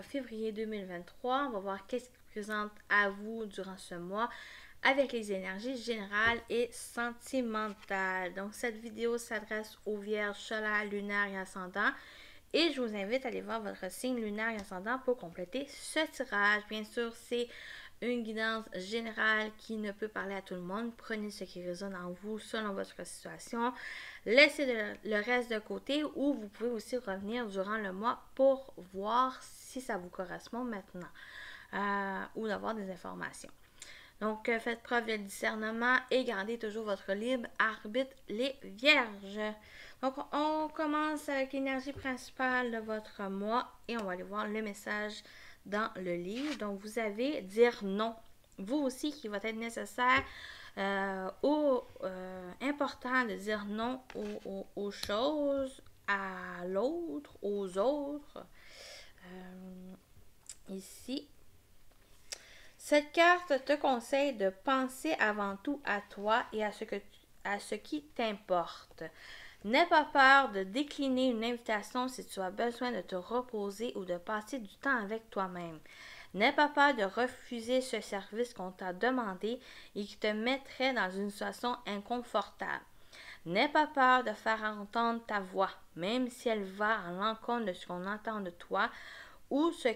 février 2023. On va voir qu'est-ce qui présente à vous durant ce mois avec les énergies générales et sentimentales. Donc, cette vidéo s'adresse aux vierges solaires, lunaires et ascendants. Et je vous invite à aller voir votre signe lunaire et ascendant pour compléter ce tirage. Bien sûr, c'est une guidance générale qui ne peut parler à tout le monde. Prenez ce qui résonne en vous selon votre situation. Laissez le reste de côté ou vous pouvez aussi revenir durant le mois pour voir si ça vous correspond maintenant ou d'avoir des informations. Donc, faites preuve de discernement et gardez toujours votre libre arbitre, les vierges. Donc, on commence avec l'énergie principale de votre mois et on va aller voir le message dans le livre. Donc, vous avez dire non. Vous aussi, qui va être nécessaire important de dire non aux choses, à l'autre, aux autres. Ici. Cette carte te conseille de penser avant tout à toi et à ce qui t'importe. N'aie pas peur de décliner une invitation si tu as besoin de te reposer ou de passer du temps avec toi-même. N'aie pas peur de refuser ce service qu'on t'a demandé et qui te mettrait dans une situation inconfortable. N'aie pas peur de faire entendre ta voix, même si elle va à l'encontre de ce qu'on attend de toi ou ce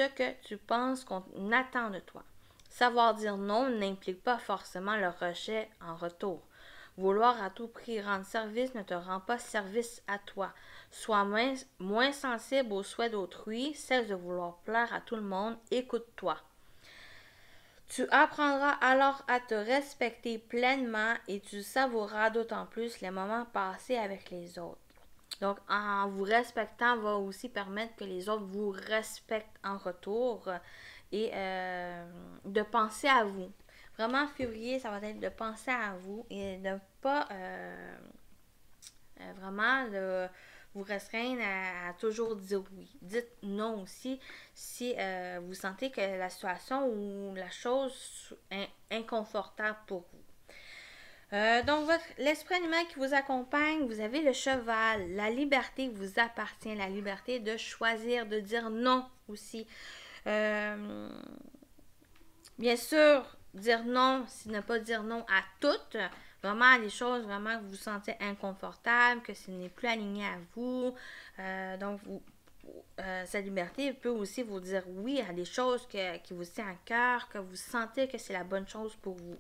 que tu penses qu'on attend de toi. Savoir dire non n'implique pas forcément le rejet en retour. Vouloir à tout prix rendre service ne te rend pas service à toi. Sois moins sensible aux souhaits d'autrui, cesse de vouloir plaire à tout le monde, écoute-toi. Tu apprendras alors à te respecter pleinement et tu savoureras d'autant plus les moments passés avec les autres. Donc, en vous respectant va aussi permettre que les autres vous respectent en retour et de penser à vous. Vraiment, février, ça va être de penser à vous et de ne pas vraiment vous restreindre à toujours dire oui. Dites non aussi si vous sentez que la situation ou la chose est inconfortable pour vous. Donc, l'esprit animal qui vous accompagne, vous avez le cheval. La liberté vous appartient, la liberté de choisir, de dire non aussi. Bien sûr, dire non, c'est ne pas dire non à toutes. Vraiment à des choses vraiment que vous vous sentez inconfortable, que ce n'est plus aligné à vous. Donc, cette liberté peut aussi vous dire oui à des choses qui vous tiennent à cœur, que vous sentez que c'est la bonne chose pour vous.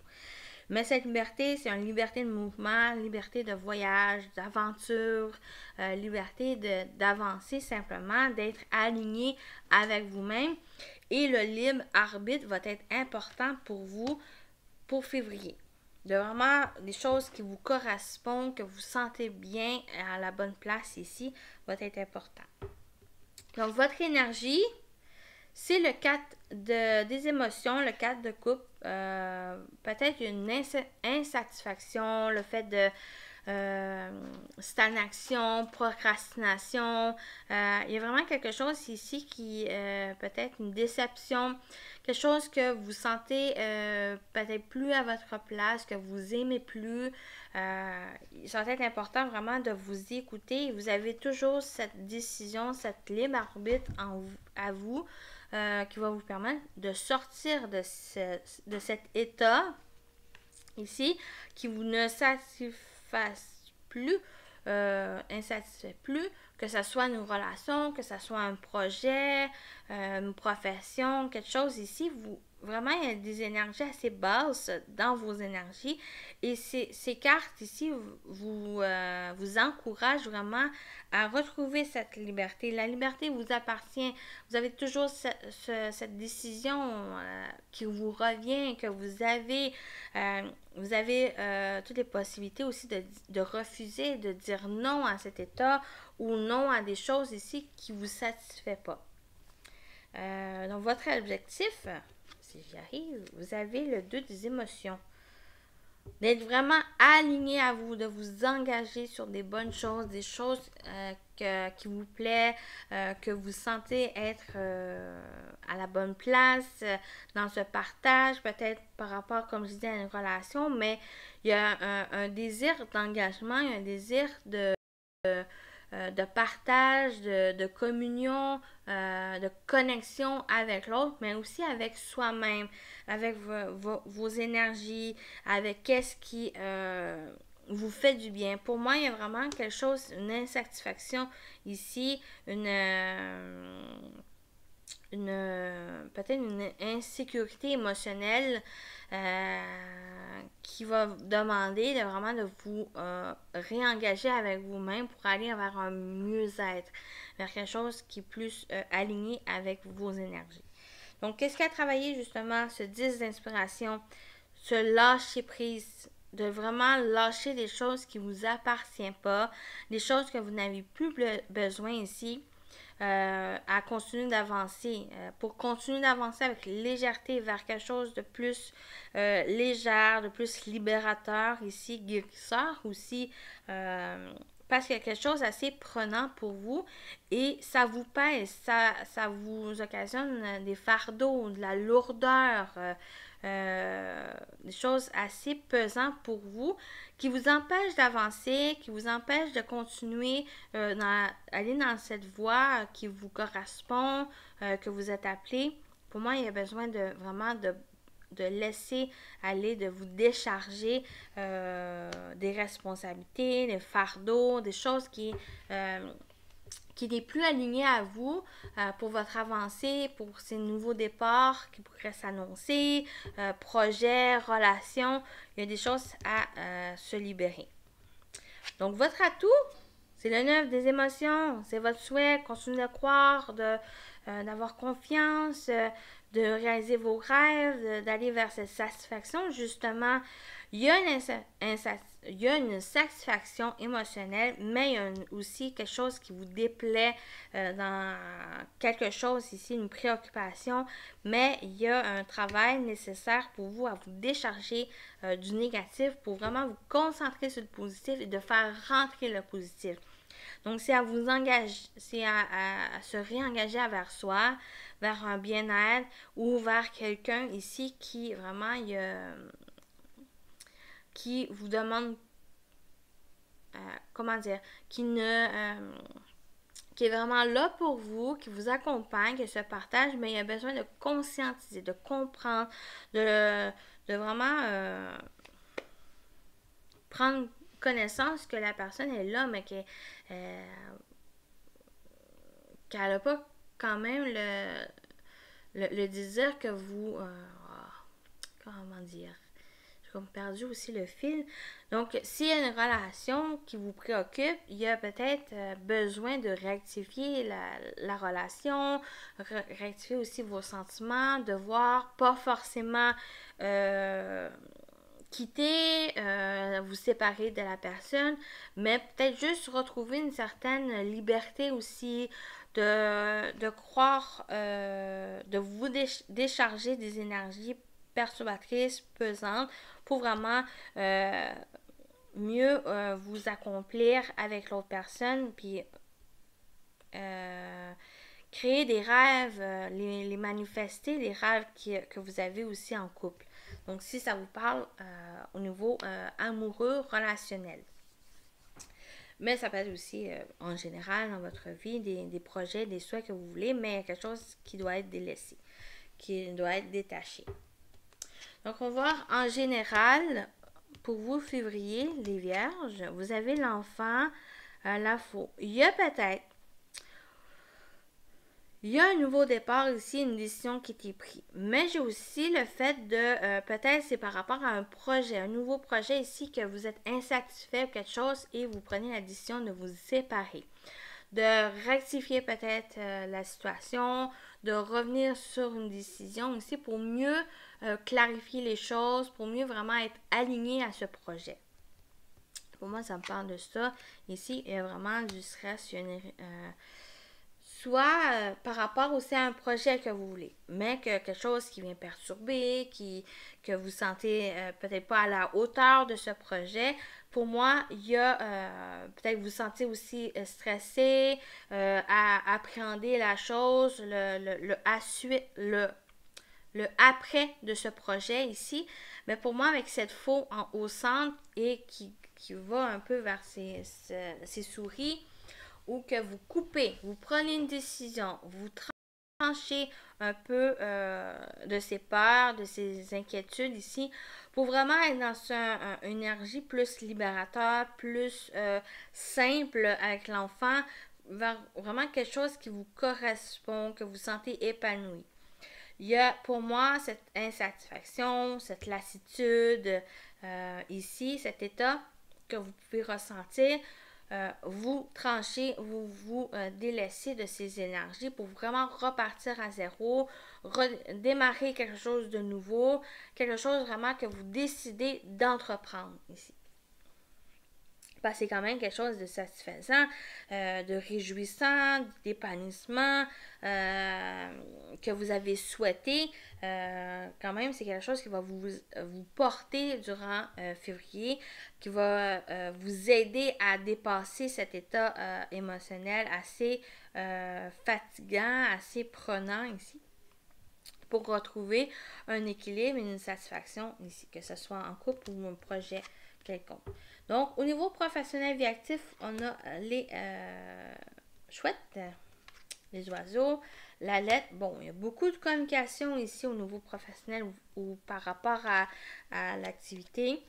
Mais cette liberté, c'est une liberté de mouvement, liberté de voyage, d'aventure, liberté d'avancer simplement, d'être aligné avec vous-même. Et le libre arbitre va être important pour vous pour février. De vraiment des choses qui vous correspondent, que vous sentez bien à la bonne place ici, va être important. Donc, votre énergie, c'est le 4 des émotions, le 4 de coupe, peut-être une insatisfaction, le fait de stagnation, procrastination. Il y a vraiment quelque chose ici qui peut-être une déception, quelque chose que vous sentez peut-être plus à votre place, que vous aimez plus. Ça va être important vraiment de vous écouter. Vous avez toujours cette décision, cette libre arbitre à vous qui va vous permettre de sortir de cet état ici qui vous ne satisfasse plus, insatisfait plus, que ce soit une relation, que ce soit un projet, une profession, quelque chose ici, vraiment, il y a des énergies assez basses dans vos énergies et ces cartes ici vous encouragent vraiment à retrouver cette liberté. La liberté vous appartient. Vous avez toujours cette décision qui vous revient, que vous avez toutes les possibilités aussi de refuser, de dire non à cet état ou non à des choses ici qui ne vous satisfait pas. Donc, votre objectif, si j'y arrive, vous avez le 2 des émotions. D'être vraiment aligné à vous, de vous engager sur des bonnes choses, des choses qui vous plaisent, que vous sentez être à la bonne place dans ce partage, peut-être par rapport, comme je disais, à une relation, mais il y a un désir d'engagement, il y a un désir de partage, de communion, de connexion avec l'autre, mais aussi avec soi-même, avec vos énergies, avec qu'est-ce qui vous fait du bien. Pour moi, il y a vraiment quelque chose, une insatisfaction ici, peut-être une insécurité émotionnelle qui va demander vraiment de vous réengager avec vous-même pour aller vers un mieux-être, vers quelque chose qui est plus aligné avec vos énergies. Donc, qu'est-ce qu'a travaillé justement ce 10 d'inspiration? Se lâcher prise, de vraiment lâcher des choses qui ne vous appartiennent pas, des choses que vous n'avez plus besoin ici. À continuer d'avancer, pour continuer d'avancer avec légèreté vers quelque chose de plus légère, de plus libérateur ici, guérisseur aussi, parce qu'il y a quelque chose d'assez prenant pour vous et ça vous pèse, ça vous occasionne des fardeaux, de la lourdeur, des choses assez pesantes pour vous qui vous empêchent d'avancer, qui vous empêchent de continuer aller dans cette voie qui vous correspond, que vous êtes appelé. Pour moi, il y a besoin de vraiment de laisser aller, de vous décharger des responsabilités, des fardeaux, des choses qui n'est plus aligné à vous pour votre avancée, pour ces nouveaux départs qui pourraient s'annoncer, projets, relations. Il y a des choses à se libérer. Donc, votre atout, c'est le 9 des émotions. C'est votre souhait. Continuez de croire, d'avoir confiance, de réaliser vos rêves, d'aller vers cette satisfaction. Justement, il y a une satisfaction émotionnelle, mais il y a aussi quelque chose qui vous déplaît dans quelque chose ici, une préoccupation, mais il y a un travail nécessaire pour vous à vous décharger du négatif pour vraiment vous concentrer sur le positif et de faire rentrer le positif. Donc, c'est à vous engager, c'est à se réengager vers soi, vers un bien-être ou vers quelqu'un ici qui vraiment qui vous demande comment dire, qui est vraiment là pour vous, qui vous accompagne, qui se partage, mais il y a besoin de conscientiser, de comprendre, de vraiment prendre connaissance que la personne est là, mais qu'elle n'a pas quand même le désir que vous... comment dire? J'ai comme perdu aussi le fil. Donc, s'il y a une relation qui vous préoccupe, il y a peut-être besoin de rectifier la relation, rectifier aussi vos sentiments, de voir pas forcément quitter, vous séparer de la personne, mais peut-être juste retrouver une certaine liberté aussi, de croire, de vous décharger des énergies perturbatrices, pesantes, pour vraiment mieux vous accomplir avec l'autre personne, puis créer des rêves, les manifester, les rêves que vous avez aussi en couple. Donc, si ça vous parle au niveau amoureux, relationnel. Mais ça peut être aussi, en général, dans votre vie, des projets, des souhaits que vous voulez, mais il y a quelque chose qui doit être délaissé, qui doit être détaché. Donc, on va voir en général, pour vous, février, les vierges, vous avez l'enfant, la faux. Il y a un nouveau départ ici, une décision qui a été prise. Mais j'ai aussi le fait de, peut-être c'est par rapport à un projet, un nouveau projet ici que vous êtes insatisfait de quelque chose et vous prenez la décision de vous séparer. De rectifier peut-être la situation, de revenir sur une décision aussi pour mieux clarifier les choses, pour mieux vraiment être aligné à ce projet. Pour moi, ça me parle de ça. Ici, il y a vraiment du stress, soit par rapport aussi à un projet que vous voulez, mais que quelque chose qui vient perturber, que vous sentez peut-être pas à la hauteur de ce projet. Pour moi, il y a peut-être que vous sentez aussi stressé, à appréhender la chose, le après de ce projet ici. Mais pour moi, avec cette faux au centre et qui va un peu vers ses souris, ou que vous coupez, vous prenez une décision, vous tranchez un peu de ces peurs, de ces inquiétudes ici, pour vraiment être dans une énergie plus libérateur, plus simple avec l'enfant, vers vraiment quelque chose qui vous correspond, que vous sentez épanoui. Il y a pour moi cette insatisfaction, cette lassitude ici, cet état que vous pouvez ressentir. Vous tranchez, vous délaissez de ces énergies pour vraiment repartir à zéro, démarrer quelque chose de nouveau, quelque chose vraiment que vous décidez d'entreprendre ici. Parce que c'est quand même quelque chose de satisfaisant, de réjouissant, d'épanouissement que vous avez souhaité. Quand même, c'est quelque chose qui va vous porter durant février, qui va vous aider à dépasser cet état émotionnel assez fatigant, assez prenant ici, pour retrouver un équilibre et une satisfaction ici, que ce soit en couple ou un projet quelconque. Donc, au niveau professionnel vie actif, on a les chouettes, les oiseaux, la lettre. Bon, il y a beaucoup de communication ici au niveau professionnel ou par rapport à l'activité.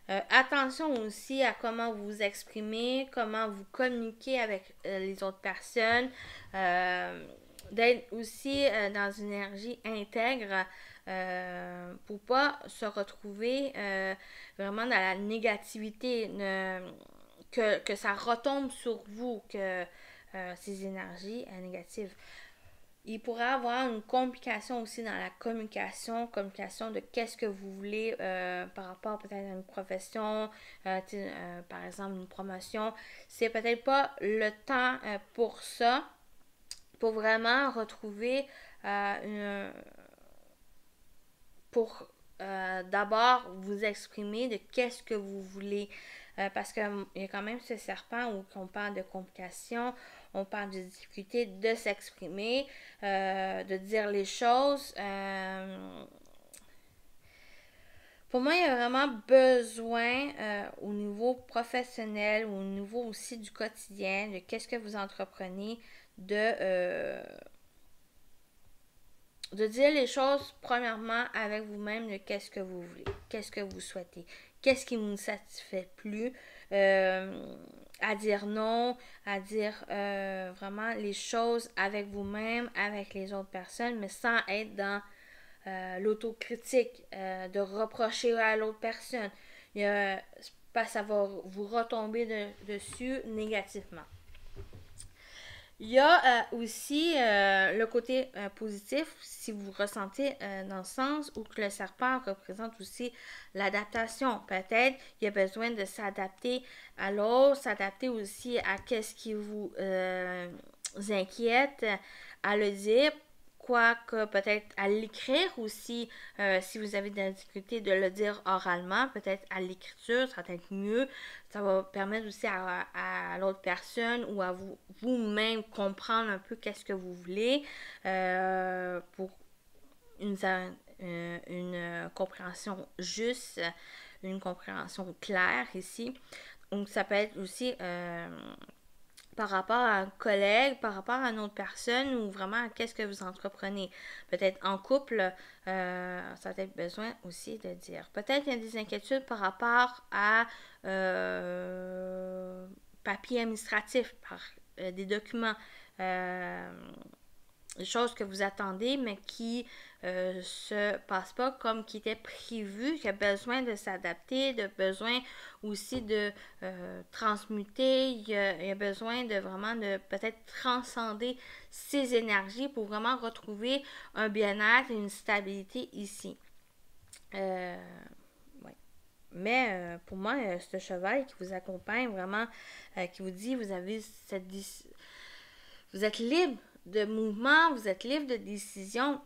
Attention aussi à comment vous vous exprimez, comment vous communiquez avec les autres personnes. D'être aussi dans une énergie intègre pour pas se retrouver vraiment dans la négativité, que ça retombe sur vous, que ces énergies négatives. Il pourrait y avoir une complication aussi dans la communication de qu'est-ce que vous voulez par rapport peut-être à une profession, par exemple une promotion. C'est peut-être pas le temps pour ça, pour vraiment retrouver pour d'abord vous exprimer de qu'est-ce que vous voulez. Parce qu'il y a quand même ce serpent où on parle de complications, on parle de difficulté de s'exprimer, de dire les choses. Pour moi, il y a vraiment besoin au niveau professionnel, au niveau aussi du quotidien, de qu'est-ce que vous entreprenez, de dire les choses premièrement avec vous-même de qu'est-ce que vous voulez, qu'est-ce que vous souhaitez, qu'est-ce qui ne vous satisfait plus, à dire non, à dire vraiment les choses avec vous-même, avec les autres personnes, mais sans être dans l'autocritique, de reprocher à l'autre personne. Ça va vous retomber dessus négativement. Il y a aussi le côté positif, si vous ressentez dans le sens où que le serpent représente aussi l'adaptation. Peut-être il y a besoin de s'adapter à l'autre, s'adapter aussi à qu'est-ce qui vous inquiète, à le dire, quoique peut-être à l'écrire aussi, si vous avez de la difficulté de le dire oralement, peut-être à l'écriture, ça va être mieux. Ça va permettre aussi à l'autre personne ou à vous-même comprendre un peu qu'est-ce que vous voulez pour une compréhension juste, une compréhension claire ici. Donc ça peut être aussi par rapport à un collègue, par rapport à une autre personne ou vraiment à qu'est-ce que vous entreprenez. Peut-être en couple, ça a être besoin aussi de dire. Peut-être il y a des inquiétudes par rapport à papier administratif, par des documents, des choses que vous attendez, mais qui se passent pas comme qui était prévu, qui a besoin de s'adapter, de besoin aussi de transmuter, il y a besoin de vraiment de peut-être transcender ces énergies pour vraiment retrouver un bien-être et une stabilité ici. Ouais. Mais pour moi, ce cheval qui vous accompagne vraiment, qui vous dit, vous avez vous êtes libre de mouvement, vous êtes libre de décision.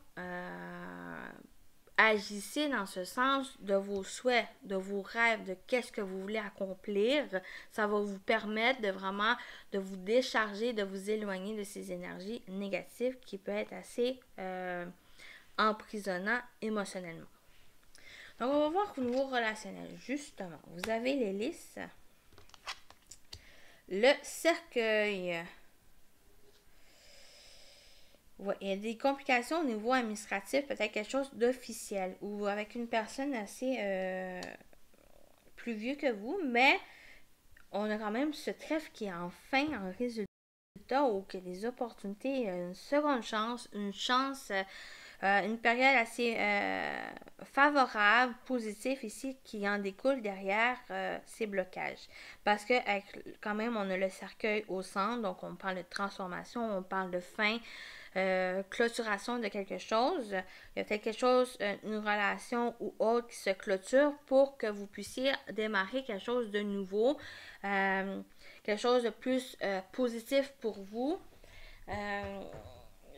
Agissez dans ce sens de vos souhaits, de vos rêves, de qu'est-ce que vous voulez accomplir. Ça va vous permettre de vraiment de vous décharger, de vous éloigner de ces énergies négatives qui peuvent être assez emprisonnant émotionnellement. Donc, on va voir au niveau relationnel. Justement, vous avez les listes. Le cercueil. Ouais, il y a des complications au niveau administratif, peut-être quelque chose d'officiel ou avec une personne assez plus vieux que vous, mais on a quand même ce trèfle qui est enfin en résultat ou que les opportunités, une seconde chance, une chance, une période assez favorable, positive ici qui en découle derrière ces blocages. Parce que quand même, on a le cercueil au centre, donc on parle de transformation, on parle de fin, clôturation de quelque chose. Il y a quelque chose, une relation ou autre qui se clôture pour que vous puissiez démarrer quelque chose de nouveau, quelque chose de plus positif pour vous.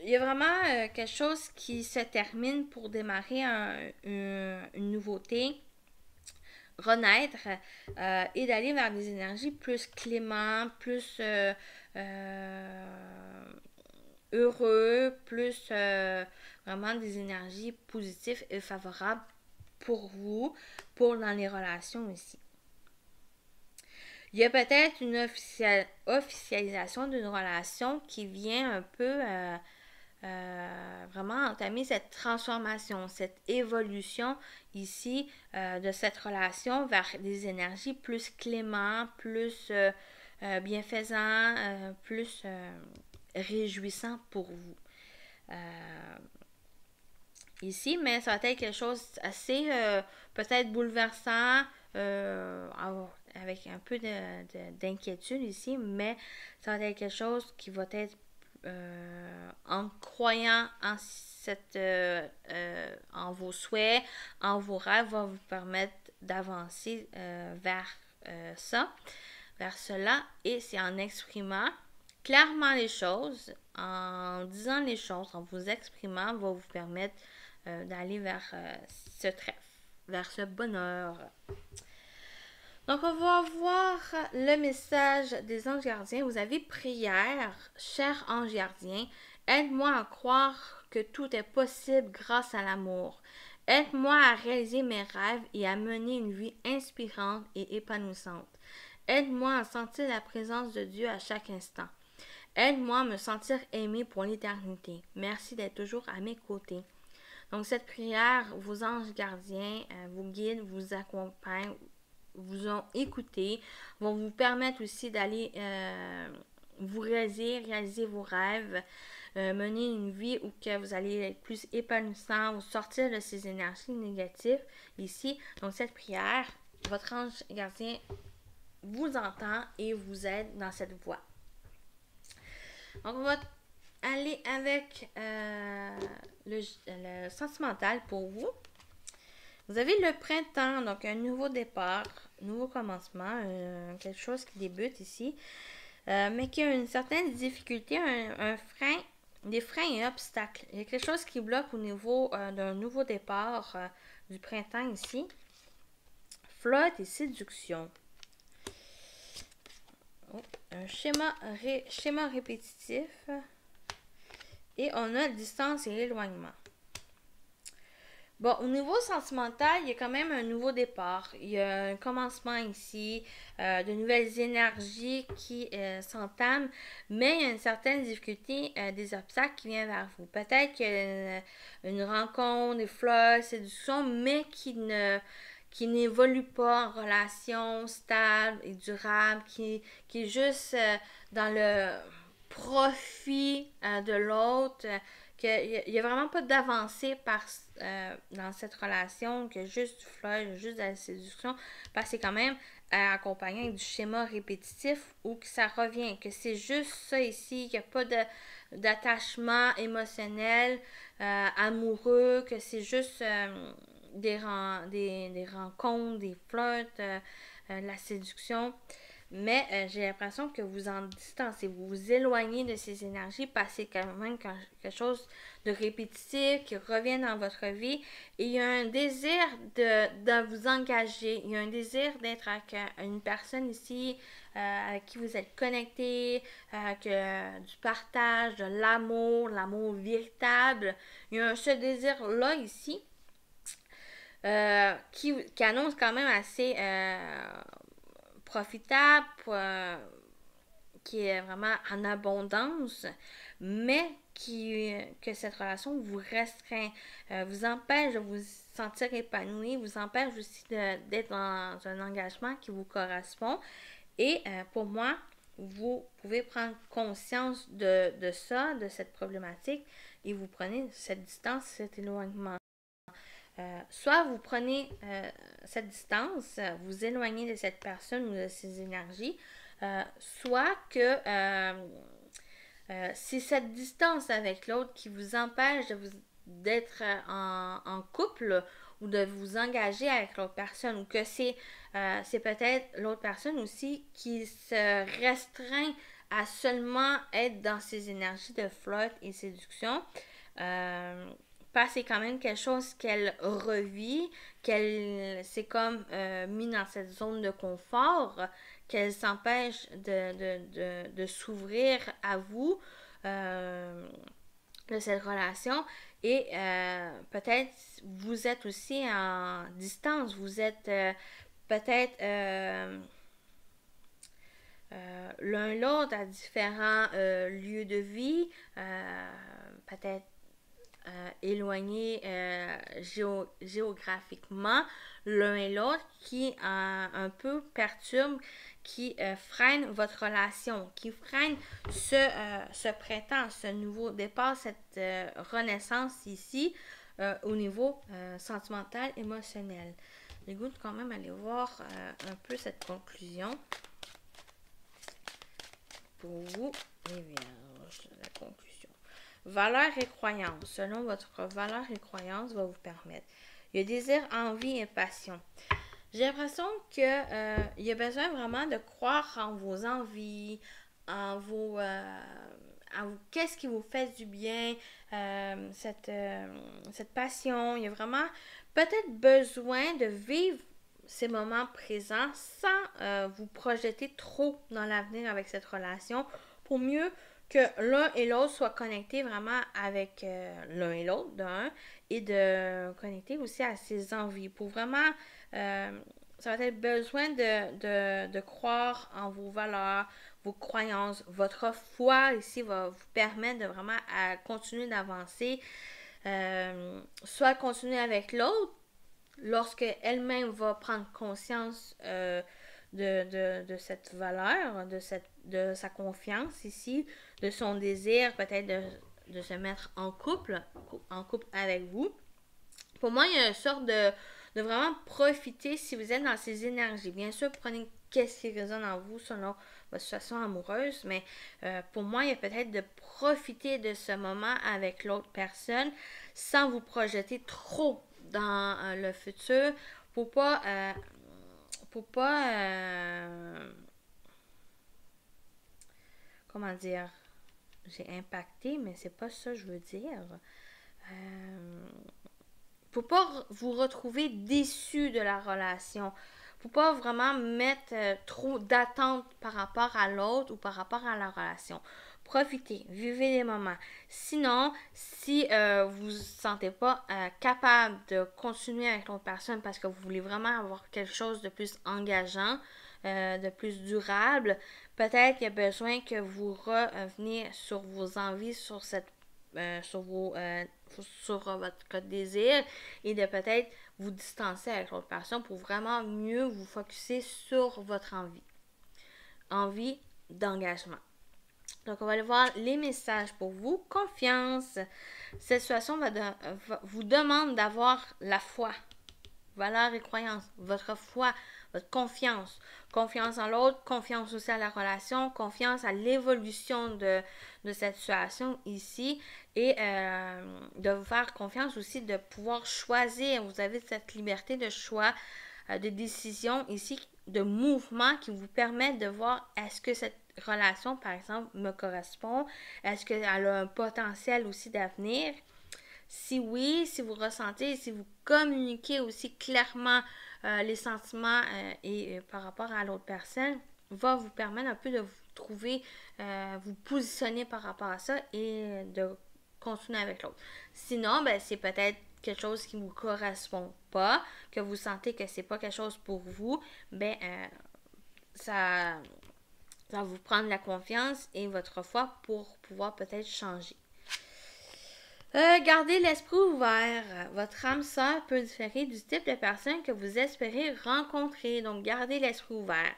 Il y a vraiment quelque chose qui se termine pour démarrer une nouveauté, renaître et d'aller vers des énergies plus clémentes, plus heureux, plus vraiment des énergies positives et favorables pour vous, pour dans les relations aussi. Il y a peut-être une officialisation d'une relation qui vient un peu vraiment entamer cette transformation, cette évolution ici de cette relation vers des énergies plus clémentes, plus bienfaisants, plus réjouissants pour vous. Ici, mais ça va être quelque chose assez peut-être bouleversant, avec un peu d'inquiétude ici, mais ça va être quelque chose qui va être en croyant en en vos souhaits, en vos rêves, va vous permettre d'avancer vers ça, vers cela, et c'est en exprimant clairement les choses, en disant les choses, en vous exprimant, va vous permettre d'aller vers ce trèfle, vers ce bonheur. Donc, on va voir le message des anges gardiens. Vous avez prière, cher ange gardien, aide-moi à croire que tout est possible grâce à l'amour. Aide-moi à réaliser mes rêves et à mener une vie inspirante et épanouissante. Aide-moi à sentir la présence de Dieu à chaque instant. Aide-moi à me sentir aimé pour l'éternité. Merci d'être toujours à mes côtés. Donc, cette prière, vos anges gardiens vous guident, vous accompagnent, vous ont écouté, vont vous permettre aussi d'aller vous réaliser vos rêves, mener une vie où que vous allez être plus épanouissant, vous sortir de ces énergies négatives ici. Donc, cette prière, votre ange gardien vous entend et vous aide dans cette voie. Donc, on va aller avec le sentimental pour vous. Vous avez le printemps, donc un nouveau départ, nouveau commencement, quelque chose qui débute ici, mais qui a une certaine difficulté, un frein, des freins et obstacles. Il y a quelque chose qui bloque au niveau d'un nouveau départ du printemps ici. Flotte et séduction. Oh, un schéma répétitif. Et on a distance et éloignement. Bon, au niveau sentimental, il y a quand même un nouveau départ. Il y a un commencement ici, de nouvelles énergies qui s'entament, mais il y a une certaine difficulté, des obstacles qui viennent vers vous. Peut-être qu'il y a une rencontre, des fleurs, séduction, mais qui n'évolue pas en relation stable et durable, qui est juste dans le profit de l'autre, qu'il n'y a vraiment pas d'avancée dans cette relation, que juste du fleur, juste de la séduction, parce que c'est quand même accompagné avec du schéma répétitif ou que ça revient, que c'est juste ça ici, qu'il n'y a pas d'attachement émotionnel, amoureux, que c'est juste des rencontres, des flirts, la séduction. Mais j'ai l'impression que vous en distancez, vous vous éloignez de ces énergies parce que c'est quand même quelque chose de répétitif qui revient dans votre vie. Et il y a un désir de vous engager, il y a un désir d'être avec une personne ici avec qui vous êtes connecté, avec du partage, de l'amour véritable. Il y a ce désir-là ici qui annonce quand même assez profitable, qui est vraiment en abondance, mais que cette relation vous restreint, vous empêche de vous sentir épanoui, vous empêche aussi d'être dans un engagement qui vous correspond. Et pour moi, vous pouvez prendre conscience de ça, de cette problématique, et vous prenez cette distance, cet éloignement. Soit vous prenez cette distance, vous éloignez de cette personne ou de ses énergies, soit que c'est cette distance avec l'autre qui vous empêche d'être en couple ou de vous engager avec l'autre personne, ou que c'est peut-être l'autre personne aussi qui se restreint à seulement être dans ses énergies de flirt et séduction. Parce que c'est quand même quelque chose qu'elle revit, qu'elle s'est comme mis dans cette zone de confort, qu'elle s'empêche de s'ouvrir à vous, de cette relation. Et peut-être vous êtes aussi en distance, vous êtes peut-être l'un l'autre à différents lieux de vie, peut-être éloignés géographiquement l'un et l'autre, qui un peu perturbe, qui freine votre relation, qui freine ce printemps, ce nouveau départ, cette renaissance ici au niveau sentimental, émotionnel. J'ai goût de quand même aller voir un peu cette conclusion pour vous, les vierges, la conclusion. Valeurs et croyances. Selon votre valeur et croyance va vous permettre. Il y a désir, envie et passion. J'ai l'impression qu'il y a besoin vraiment de croire en vos envies, en vos qu'est-ce qui vous fait du bien, cette passion. Il y a vraiment peut-être besoin de vivre ces moments présents sans vous projeter trop dans l'avenir avec cette relation, pour mieux que l'un et l'autre soient connectés vraiment avec l'un et l'autre, d'un, et de connecter aussi à ses envies. Pour vraiment, ça va être besoin de croire en vos valeurs, vos croyances. Votre foi ici va vous permettre de vraiment continuer d'avancer, soit continuer avec l'autre, lorsque elle-même va prendre conscience de cette valeur, de sa confiance ici, de son désir peut-être de se mettre en couple avec vous. Pour moi, il y a une sorte de vraiment profiter si vous êtes dans ces énergies. Bien sûr, prenez qu'est-ce qui résonne en vous selon votre situation amoureuse, mais pour moi, il y a peut-être de profiter de ce moment avec l'autre personne sans vous projeter trop dans le futur pour pas comment dire, j'ai impacté, mais c'est pas ça que je veux dire. Pour pas vous retrouver déçu de la relation. Pour pas vraiment mettre trop d'attentes par rapport à l'autre ou par rapport à la relation. Profitez, vivez les moments. Sinon, si vous ne vous sentez pas capable de continuer avec l'autre personne parce que vous voulez vraiment avoir quelque chose de plus engageant, de plus durable, peut-être qu'il y a besoin que vous reveniez sur vos envies, sur votre désir, et de peut-être vous distancer avec l'autre personne pour vraiment mieux vous focusser sur votre envie d'engagement. Donc, on va aller voir les messages pour vous. Confiance. Cette situation vous demande d'avoir la foi, valeurs et croyances, votre foi, votre confiance. Confiance en l'autre, confiance aussi à la relation, confiance à l'évolution de cette situation ici, et de vous faire confiance aussi de pouvoir choisir. Vous avez cette liberté de choix, de décision ici, de mouvement qui vous permet de voir est-ce que cette relation, par exemple, me correspond, est-ce qu'elle a un potentiel aussi d'avenir. Si oui, si vous ressentez, si vous communiquez aussi clairement les sentiments et par rapport à l'autre personne, va vous permettre un peu de vous trouver, vous positionner par rapport à ça et de continuer avec l'autre. Sinon, ben, c'est peut-être quelque chose qui ne vous correspond pas, que vous sentez que c'est pas quelque chose pour vous, ben ça Ça va vous prendre la confiance et votre foi pour pouvoir peut-être changer. Gardez l'esprit ouvert. Votre âme sœur peut différer du type de personne que vous espérez rencontrer. Donc, gardez l'esprit ouvert.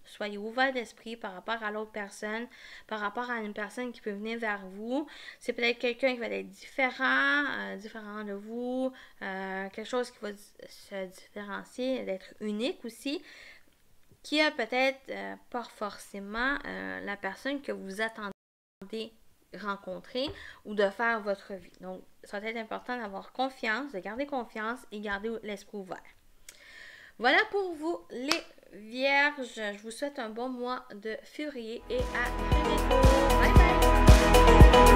Soyez ouvert d'esprit par rapport à l'autre personne, par rapport à une personne qui peut venir vers vous. C'est peut-être quelqu'un qui va être différent de vous, quelque chose qui va se différencier, d'être unique aussi, qui a peut-être pas forcément la personne que vous attendez rencontrer ou de faire votre vie. Donc, ça va être important d'avoir confiance, de garder confiance et garder l'esprit ouvert. Voilà pour vous les Vierges. Je vous souhaite un bon mois de février et à très bientôt. Bye bye!